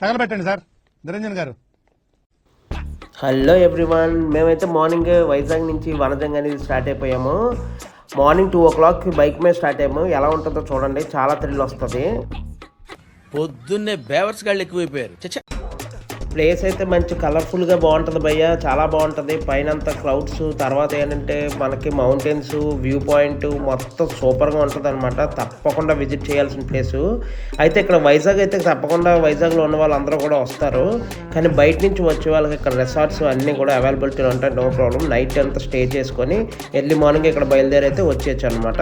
తగలబెట్టండి sir Niranjan గారు. Hello everyone, మేమైతే morning Vizag నుంచి వనజంగ్ అనేది స్టార్ట్ అయిపోయాము. మార్నింగ్ 2 o'clock బైక్ మీద స్టార్ట్ అయ్యాము. ఎలా ఉంటుందో చూడండి, చాలా థ్రిల్ వస్తుంది. పొద్దున్నే బేవర్స్ గాళ్ళు ఎక్కువైపోయారు. ప్లేస్ అయితే మంచి కలర్ఫుల్గా బాగుంటుంది భయ్య, చాలా బాగుంటుంది. పైన అంతా క్లౌడ్స్, తర్వాత ఏంటంటే మనకి మౌంటైన్స్, వ్యూ పాయింట్ మొత్తం సూపర్గా ఉంటుంది అనమాట. తప్పకుండా విజిట్ చేయాల్సిన ప్లేసు. అయితే ఇక్కడ వైజాగ్ అయితే తప్పకుండా వైజాగ్లో ఉన్న వాళ్ళందరూ కూడా వస్తారు. కానీ బయట నుంచి వచ్చే వాళ్ళకి ఇక్కడ రిసార్ట్స్ అన్నీ కూడా అవైలబిలిటీ ఉంటాయి, నో ప్రాబ్లం. నైట్ అంతా స్టే చేసుకొని ఎర్లీ మార్నింగ్ ఇక్కడ బయలుదేరి అయితే వచ్చేయచ్చు అనమాట.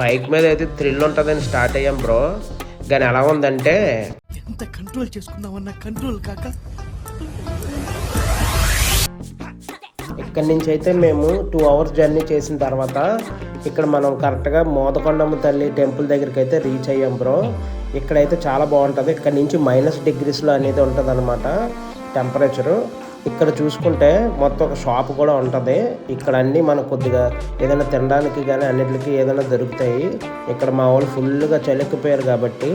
బైక్ మీద అయితే థ్రిల్ ఉంటుందని స్టార్ట్ అయ్యాం బ్రో. కానీ ఎలా ఉందంటే ఎంత కంట్రోల్ చేసుకుందామన్నా కంట్రోల్ కాక ఇక్కడి నుంచి అయితే మేము 2 hours జర్నీ చేసిన తర్వాత ఇక్కడ మనం కరెక్ట్గా మోదకొండమ్మ తల్లి టెంపుల్ దగ్గరికి అయితే రీచ్ అయ్యాం బ్రో. ఇక్కడైతే చాలా బాగుంటుంది. ఇక్కడ నుంచి -degreesలో అనేది ఉంటుంది అనమాట టెంపరేచరు. ఇక్కడ చూసుకుంటే మొత్తం ఒక షాప్ కూడా ఉంటుంది. ఇక్కడ అన్నీ మనకు కొద్దిగా ఏదైనా తినడానికి కానీ అన్నిటికీ ఏదైనా దొరుకుతాయి. ఇక్కడ మా వాళ్ళు ఫుల్గా చలికిపోయారు కాబట్టి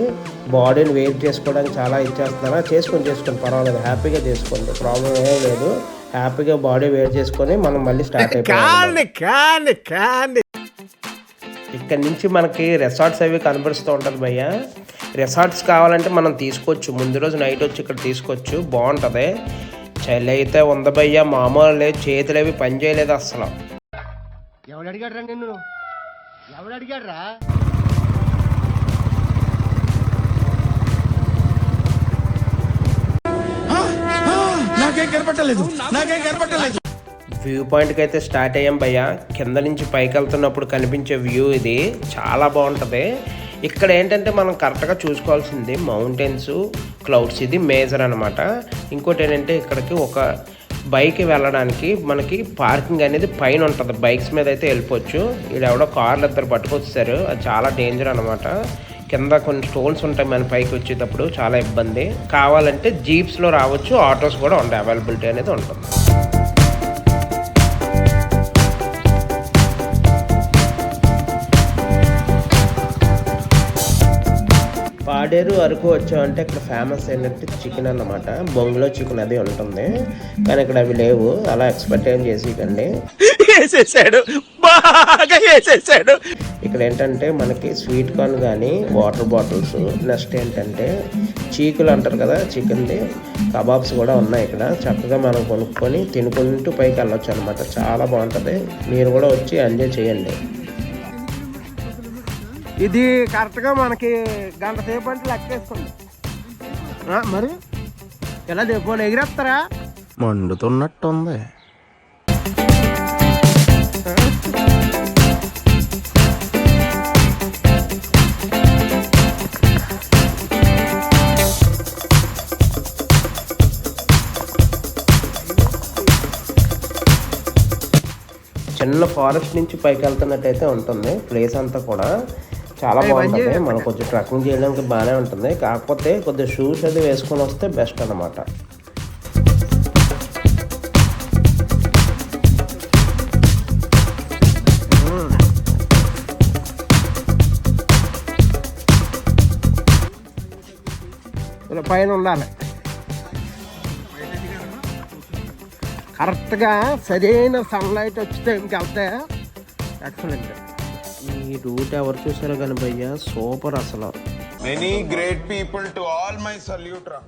బాడీని వెయిట్ చేసుకోవడానికి చాలా ఇచ్చేస్తున్నారా. చేసుకొని పర్వాలేదు, హ్యాపీగా చేసుకోండి, ప్రాబ్లం ఏం లేదు. హ్యాపీగా బాడీ వెయిట్ చేసుకొని మనం మళ్ళీ స్టార్ట్ అయిపోయాం. ఇక్కడ నుంచి మనకి రిసార్ట్స్ అవి కనబడుతూ ఉంటుంది భయ్య. రిసార్ట్స్ కావాలంటే మనం తీసుకోవచ్చు, ముందు రోజు నైట్ వచ్చి ఇక్కడ తీసుకోవచ్చు, బాగుంటుంది. చలి అయితే ఉంది భయ్య, మామూలు లేదు. చేతులు అవి పని చేయలేదు అసలు. ఎవడు అడిగాడ్రా నిన్ను? ఎవడు అడిగాడ్రా? నాకేం కనపట్టలేదు. వ్యూ పాయింట్కి అయితే స్టార్ట్ అయ్యాం భయ్య. కింద నుంచి పైకి వెళ్తున్నప్పుడు కనిపించే వ్యూ ఇది చాలా బాగుంటుంది. ఇక్కడ ఏంటంటే మనం కరెక్ట్గా చూసుకోవాల్సింది మౌంటైన్స్, క్లౌడ్స్, ఇది మేజర్ అనమాట. ఇంకోటి ఏంటంటే ఇక్కడికి ఒక బైక్ వెళ్ళడానికి మనకి పార్కింగ్ అనేది పైన ఉంటుంది. బైక్స్ మీద అయితే వెళ్ళిపోవచ్చు. ఇక్కడ ఎవడో కార్లు ఇద్దరు పట్టుకొచ్చారు, అది చాలా డేంజర్ అనమాట. కింద కొన్ని స్టోన్స్ ఉంటాయి, మన పైకి వచ్చేటప్పుడు చాలా ఇబ్బంది. కావాలంటే జీప్స్లో రావచ్చు, ఆటోస్ కూడా ఉంటాయి, అవైలబిలిటీ అనేది ఉంటుంది. పాడేరు అరకు వచ్చామంటే ఇక్కడ ఫేమస్ ఏంటంటే చికెన్ అన్నమాట. బొంగులో చికెన్ అది ఉంటుంది, కానీ ఇక్కడ అవి లేవు. అలా ఎక్స్పెక్ట్ ఏం చేసేయండి. ఇక్కడ ఏంటంటే మనకి స్వీట్ కార్న్ కానీ వాటర్ బాటిల్స్, నెక్స్ట్ ఏంటంటే చీకులు అంటారు కదా చికెన్ది, కబాబ్స్ కూడా ఉన్నాయి ఇక్కడ. చక్కగా మనం కొనుక్కొని తినుకుంటూ పైకి వెళ్ళొచ్చు అనమాట. చాలా బాగుంటుంది, మీరు కూడా వచ్చి ఎంజాయ్ చేయండి. ఇది కరెక్ట్గా మనకి గంట సేపు అంటే లెక్కేస్తుంది. మరి ఎలా పోనీ ఎగిరేస్తారా? మండుతున్నట్టుంది. చిన్న ఫారెస్ట్ నుంచి పైకి వెళ్తున్నట్టయితే ఉంటుంది ప్లేస్ అంతా కూడా. చాలా బాగుంటుంది. మనం కొంచెం ట్రెక్కింగ్ చేయడానికి బాగానే ఉంటుంది, కాకపోతే కొద్దిగా షూస్ అది వేసుకొని వస్తే బెస్ట్ అనమాట. పైన ఉండాలి కరెక్ట్గా, సరైన సన్లైట్ వచ్చే టైంకి వెళ్తే ఎక్సలెంట్. ఈ రూట్ ఎవరు చూసారో కానీ భయ్య సూపర్ అసలు. Many great people, to all my salute ra.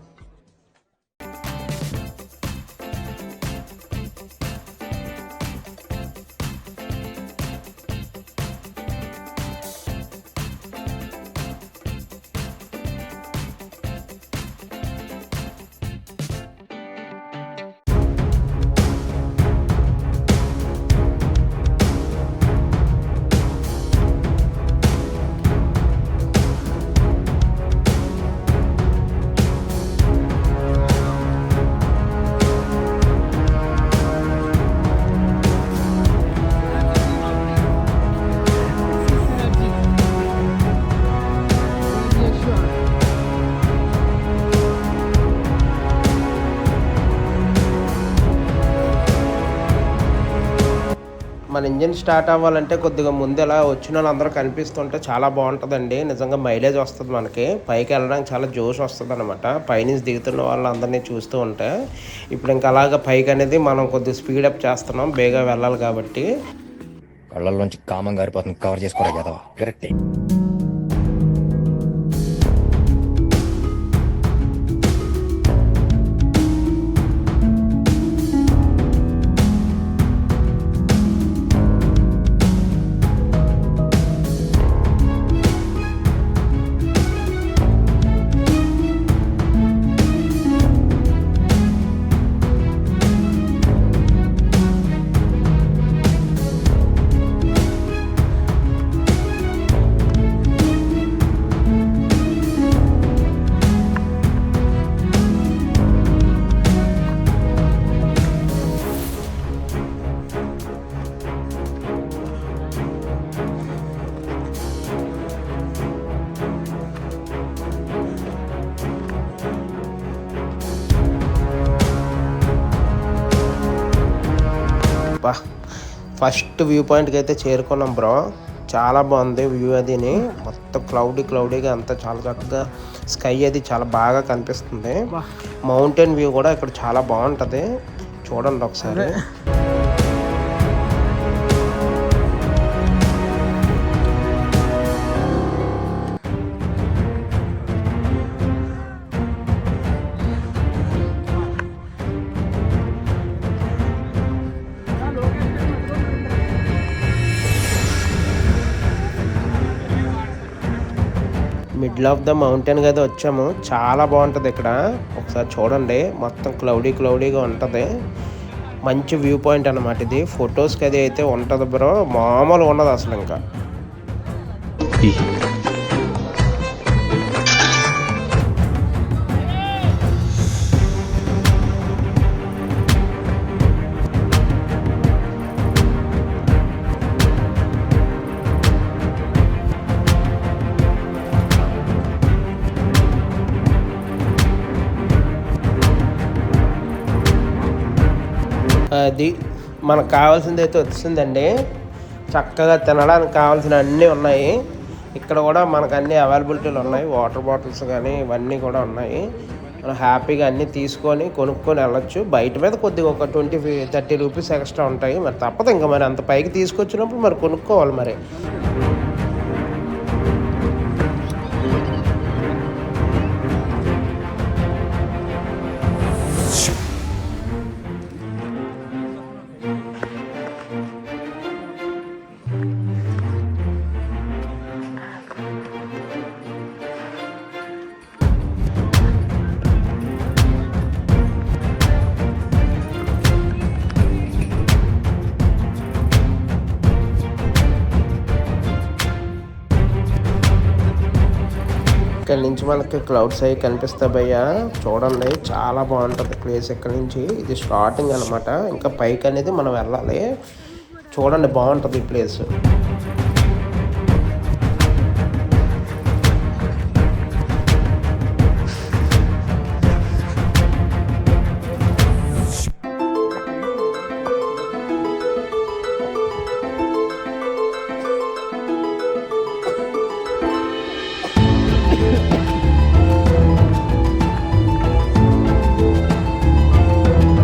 మన ఇంజిన్ స్టార్ట్ అవ్వాలంటే కొద్దిగా ముందు ఇలా వచ్చిన వాళ్ళందరూ కనిపిస్తుంటే చాలా బాగుంటుందండి. నిజంగా మైలేజ్ వస్తుంది, మనకి పైకి వెళ్ళడానికి చాలా జోష్ వస్తుంది అనమాట. పైనుంచి దిగుతున్న వాళ్ళందరినీ చూస్తూ ఉంటే ఇప్పుడు ఇంకా అలాగ పైకి అనేది మనం కొద్దిగా స్పీడప్ చేస్తున్నాం, బేగా వెళ్ళాలి కాబట్టి. కళ్ళల్లోంచి కామం గారిపోతుంది, కవర్ చేసుకోరా కదా కరెక్టే. ఫస్ట్ వ్యూ పాయింట్కి అయితే చేరుకున్నాం బ్రో. చాలా బాగుంది వ్యూ అదిని, మొత్తం క్లౌడీగా అంతా చాలా చక్కగా స్కై అది చాలా బాగా కనిపిస్తుంది. మౌంటైన్ వ్యూ కూడా ఇక్కడ చాలా బాగుంటుంది, చూడండి ఒకసారి. మిడిల్ ఆఫ్ ద మౌంటైన్ అయితే వచ్చాము, చాలా బాగుంటుంది ఇక్కడ. ఒకసారి చూడండి, మొత్తం క్లౌడీగా ఉంటుంది. మంచి వ్యూ పాయింట్ అన్నమాట ఇది. ఫొటోస్కి అది అయితే ఉంటుంది బ్రో, మామూలు ఉండదు అసలు. ఇంకా అది మనకు కావాల్సింది అయితే వచ్చిందండి. చక్కగా తినడానికి కావాల్సిన అన్నీ ఉన్నాయి ఇక్కడ కూడా. మనకు అన్నీ అవైలబిలిటీలు ఉన్నాయి, వాటర్ బాటిల్స్ కానీ ఇవన్నీ కూడా ఉన్నాయి. మనం హ్యాపీగా అన్నీ తీసుకొని కొనుక్కొని వెళ్ళొచ్చు. బయట మీద కొద్దిగా ఒక 20-30 రూపీస్ ఎక్స్ట్రా ఉంటాయి, మరి తప్పదు. ఇంకా మరి అంత పైకి తీసుకొచ్చినప్పుడు మరి కొనుక్కోవాలి మరి. ఇక్కడ నుంచి మనకి క్లౌడ్స్ అవి కనిపిస్తాయి భయ్య, చూడండి. చాలా బాగుంటుంది ప్లేస్ ఇక్కడ నుంచి. ఇది స్టార్టింగ్ అనమాట, ఇంకా పైకి అనేది మనం వెళ్ళాలి. చూడండి, బాగుంటుంది ఈ ప్లేస్.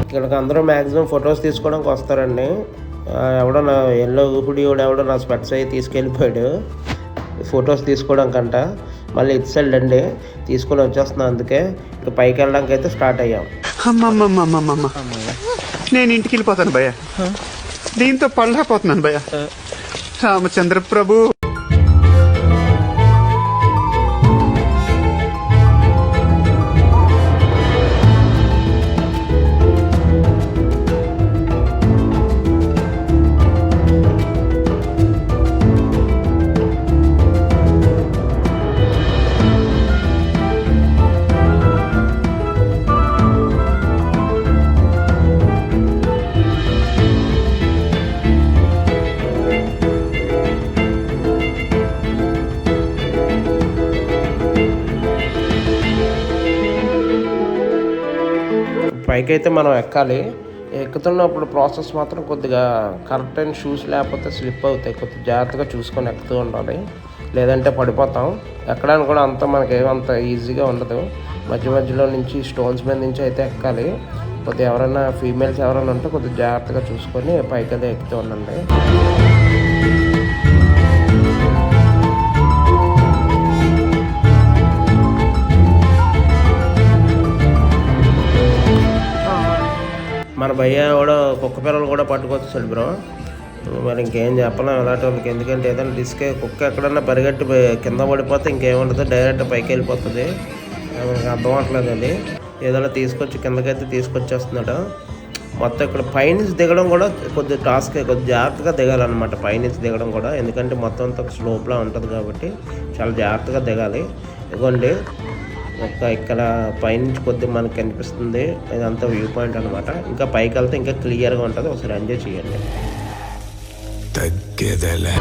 ఇక్కడికి అందరూ మ్యాక్సిమం ఫొటోస్ తీసుకోవడానికి వస్తారండి. ఎవడో నా ఎల్లో హుడియోడు ఎవడో నా స్పెట్స్ అయ్యి తీసుకెళ్ళిపోయాడు ఫొటోస్ తీసుకోవడానికంట. మళ్ళీ ఇటు సైడ్ అండి తీసుకొని వచ్చేస్తున్నాం, అందుకే ఇక పైకి వెళ్ళడానికి అయితే స్టార్ట్ అయ్యాం. అమ్మమ్మమ్మమ్మమ్మ, నేను ఇంటికి వెళ్ళిపోతాను భయ్య, దీంతో పళ్ళపోతున్నాను భయ్య. రామచంద్ర ప్రభు. పైకి అయితే మనం ఎక్కాలి. ఎక్కుతున్నప్పుడు ప్రాసెస్ మాత్రం కొద్దిగా కరెక్ట్ అయిన షూస్ లేకపోతే స్లిప్ అవుతాయి. కొద్దిగా జాగ్రత్తగా చూసుకొని ఎక్కుతూ ఉండాలి, లేదంటే పడిపోతాం. ఎక్కడానికి కూడా అంత మనకి ఏమంత ఈజీగా ఉండదు. మధ్యలో నుంచి స్టోన్స్ మీద నుంచి అయితే ఎక్కాలి. కొద్దిగా ఎవరైనా ఫీమేల్స్ ఎవరైనా ఉంటే కొద్దిగా జాగ్రత్తగా చూసుకొని పైకి అదే ఎక్కుతూ ఉండండి. మన భయ్య కూడా కుక్క పిల్లలు కూడా పట్టుకొచ్చాడు బ్రో. మరి ఇంకేం చెప్పలేం అలాంటి వాళ్ళకి, ఎందుకంటే ఏదైనా రిస్క్, కుక్క ఎక్కడన్నా పరిగెట్టి కింద పడిపోతే ఇంకేముండదు, డైరెక్ట్ పైకి వెళ్ళిపోతుంది. మనకి అర్థం అవట్లేదు అది. ఏదైనా తీసుకొచ్చి కిందకైతే తీసుకొచ్చేస్తున్నాడు. మొత్తం ఇక్కడ పైనుంచి దిగడం కూడా కొద్దిగా టాస్క్, కొద్దిగా జాగ్రత్తగా దిగాలన్నమాట పైనుంచి దిగడం కూడా. ఎందుకంటే మొత్తం అంతా స్లోప్లా ఉంటుంది కాబట్టి చాలా జాగ్రత్తగా దిగాలి. ఇదిగోండి ఇక్కడ పైనుంచి కొద్దిగా మనకు కనిపిస్తుంది, ఇదంతా వ్యూ పాయింట్ అనమాట. ఇంకా పైకి వెళ్తే ఇంకా క్లియర్గా ఉంటుంది, ఒకసారి ఎంజాయ్ చేయండి. తగ్గేదేలే.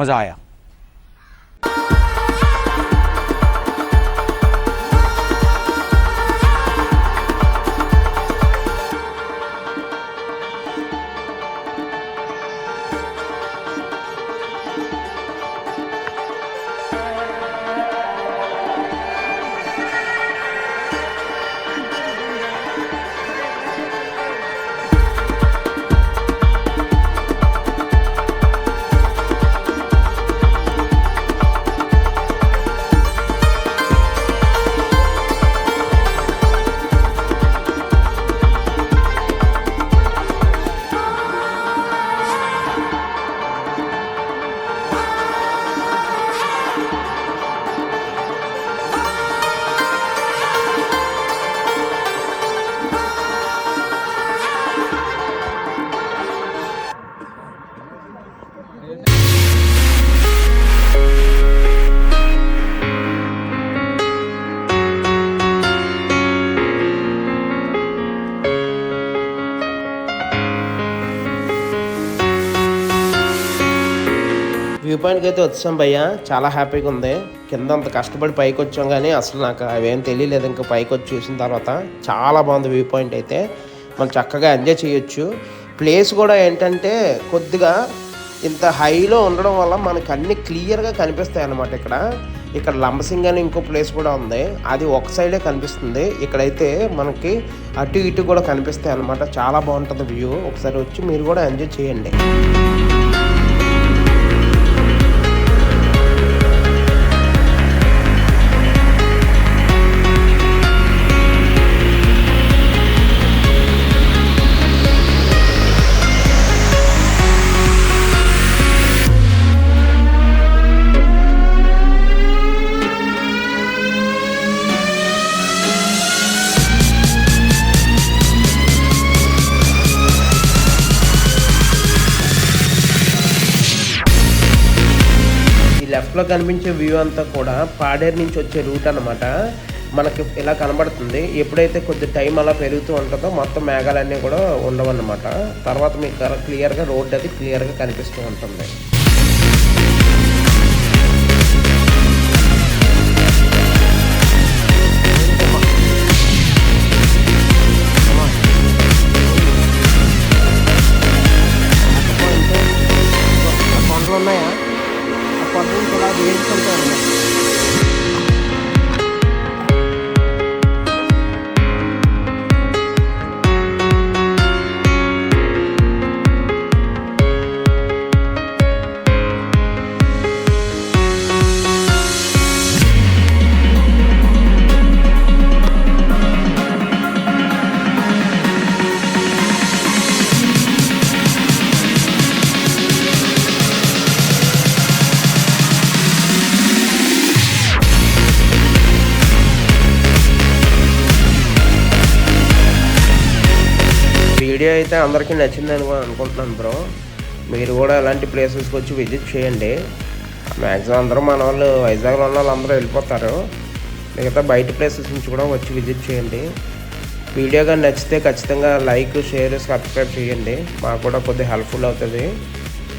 मजा आया. వ్యూ పాయింట్కి అయితే వచ్చాం భయ్య, చాలా హ్యాపీగా ఉంది. కింద అంత కష్టపడి పైకి వచ్చాం కానీ అసలు నాకు అవేం తెలియలేదు. ఇంకా పైకి వచ్చి చూసిన తర్వాత చాలా బాగుంది వ్యూ పాయింట్ అయితే. మనం చక్కగా ఎంజాయ్ చేయొచ్చు. ప్లేస్ కూడా ఏంటంటే కొద్దిగా ఇంత హైలో ఉండడం వల్ల మనకు అన్ని క్లియర్గా కనిపిస్తాయి అన్నమాట. ఇక్కడ లంబసింగ్ అని ఇంకో ప్లేస్ కూడా ఉంది, అది ఒక సైడే కనిపిస్తుంది. ఇక్కడైతే మనకి అటు ఇటు కూడా కనిపిస్తాయి అన్నమాట. చాలా బాగుంటుంది వ్యూ. ఒకసారి వచ్చి మీరు కూడా ఎంజాయ్ చేయండి. లెఫ్ట్లో కనిపించే వ్యూ అంతా కూడా పాడేరు నుంచి వచ్చే రూట్ అన్నమాట. మనకి ఇలా కనబడుతుంది. ఎప్పుడైతే కొద్ది టైం అలా పెరుగుతూ ఉంటుందో మొత్తం మేఘాలన్నీ కూడా ఉండవన్నమాట. తర్వాత మీకు క్లియర్గా రోడ్ అది క్లియర్గా కనిపిస్తూ ఉంటుంది. కొండలు ఉన్నాయా? ఆ కొండ నుంచి ఇలా వేసుకుంటారు. వీడియో అయితే అందరికీ నచ్చిందని కూడా అనుకుంటున్నాను బ్రో. మీరు కూడా అలాంటి ప్లేసెస్కి వచ్చి విజిట్ చేయండి. మ్యాక్సిమం అందరూ మన వాళ్ళు వైజాగ్లో ఉన్న వాళ్ళు అందరూ వెళ్ళిపోతారు. మిగతా బయట ప్లేసెస్ నుంచి కూడా వచ్చి విజిట్ చేయండి. వీడియో కానీ నచ్చితే ఖచ్చితంగా లైక్, షేర్, సబ్స్క్రైబ్ చేయండి. మాకు కూడా కొద్దిగా హెల్ప్ఫుల్ అవుతుంది.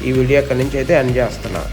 ఈ వీడియో ఇక్కడి నుంచి అయితే ఎండ్ చేస్తున్నా.